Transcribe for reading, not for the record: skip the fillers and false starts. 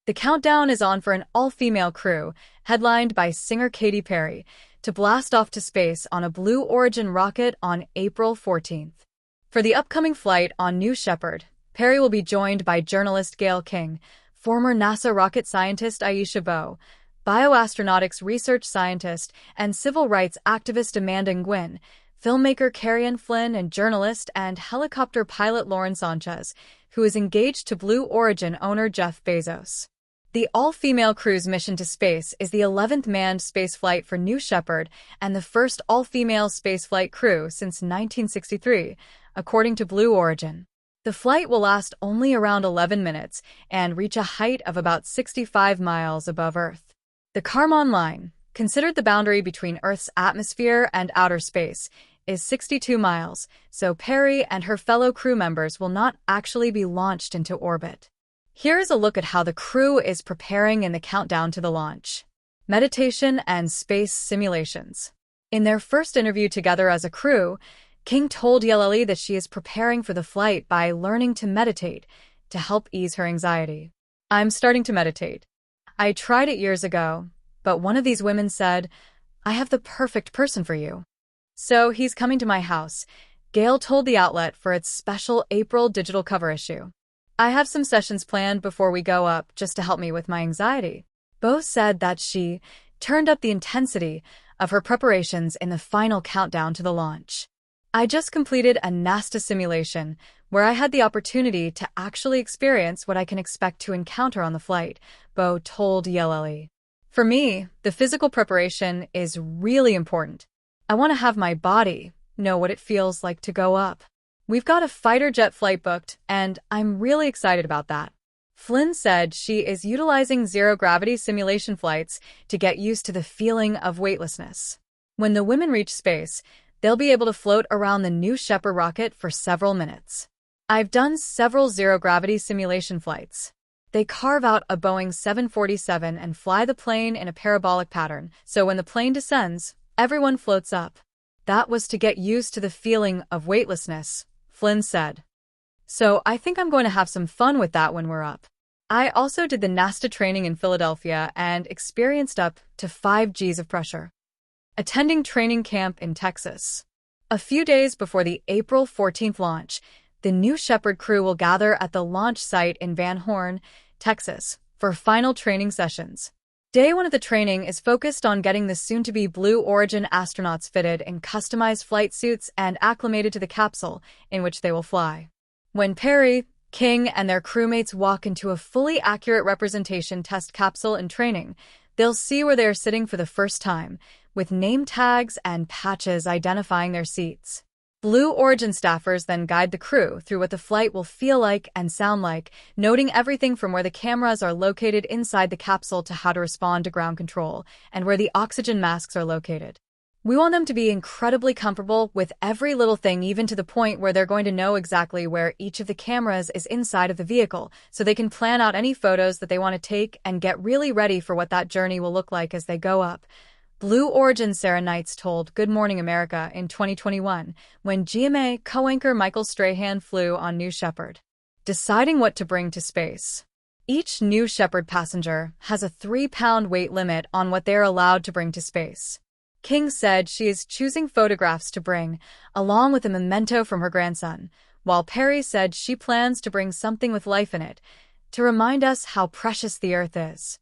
The countdown is on for an all-female crew, headlined by singer Katy Perry, to blast off to space on a Blue Origin rocket on April 14th. For the upcoming flight on New Shepard, Perry will be joined by journalist Gayle King, former NASA rocket scientist Aisha Bowe, bioastronautics research scientist and civil rights activist Amanda Nguyen, filmmaker Carrie Flynn, and journalist and helicopter pilot Lauren Sanchez, who is engaged to Blue Origin owner Jeff Bezos. The all-female crew's mission to space is the 11th manned spaceflight for New Shepard and the first all-female spaceflight crew since 1963, according to Blue Origin. The flight will last only around 11 minutes and reach a height of about 65 miles above Earth. The Kármán line, considered the boundary between Earth's atmosphere and outer space, is 62 miles, so Perry and her fellow crew members will not actually be launched into orbit. Here's a look at how the crew is preparing in the countdown to the launch. Meditation and space simulations. In their first interview together as a crew, King told ELLE that she is preparing for the flight by learning to meditate to help ease her anxiety. "I'm starting to meditate. I tried it years ago, but one of these women said, 'I have the perfect person for you.' So he's coming to my house," Gayle told the outlet for its special April digital cover issue. "I have some sessions planned before we go up just to help me with my anxiety." Bowe said that she turned up the intensity of her preparations in the final countdown to the launch. "I just completed a NASA simulation where I had the opportunity to actually experience what I can expect to encounter on the flight," Bowe told ELLE. "For me, the physical preparation is really important. I want to have my body know what it feels like to go up. We've got a fighter jet flight booked, and I'm really excited about that." Flynn said she is utilizing zero-gravity simulation flights to get used to the feeling of weightlessness. When the women reach space, they'll be able to float around the New Shepard rocket for several minutes. "I've done several zero-gravity simulation flights. They carve out a Boeing 747 and fly the plane in a parabolic pattern, so when the plane descends, everyone floats up. That was to get used to the feeling of weightlessness," Flynn said. "So I think I'm going to have some fun with that when we're up. I also did the NASA training in Philadelphia and experienced up to 5 Gs of pressure. Attending training camp in Texas." A few days before the April 14th launch, the New Shepard crew will gather at the launch site in Van Horn, Texas, for final training sessions. Day 1 of the training is focused on getting the soon-to-be Blue Origin astronauts fitted in customized flight suits and acclimated to the capsule in which they will fly. When Perry, King, and their crewmates walk into a fully accurate representation test capsule in training, they'll see where they are sitting for the first time, with name tags and patches identifying their seats. Blue Origin staffers then guide the crew through what the flight will feel like and sound like, noting everything from where the cameras are located inside the capsule to how to respond to ground control, and where the oxygen masks are located. "We want them to be incredibly comfortable with every little thing, even to the point where they're going to know exactly where each of the cameras is inside of the vehicle, so they can plan out any photos that they want to take and get really ready for what that journey will look like as they go up," Blue Origin Sarah Knights told Good Morning America in 2021 when GMA co-anchor Michael Strahan flew on New Shepard. Deciding what to bring to space. Each New Shepard passenger has a 3-pound weight limit on what they are allowed to bring to space. King said she is choosing photographs to bring, along with a memento from her grandson, while Perry said she plans to bring something with life in it, to remind us how precious the Earth is.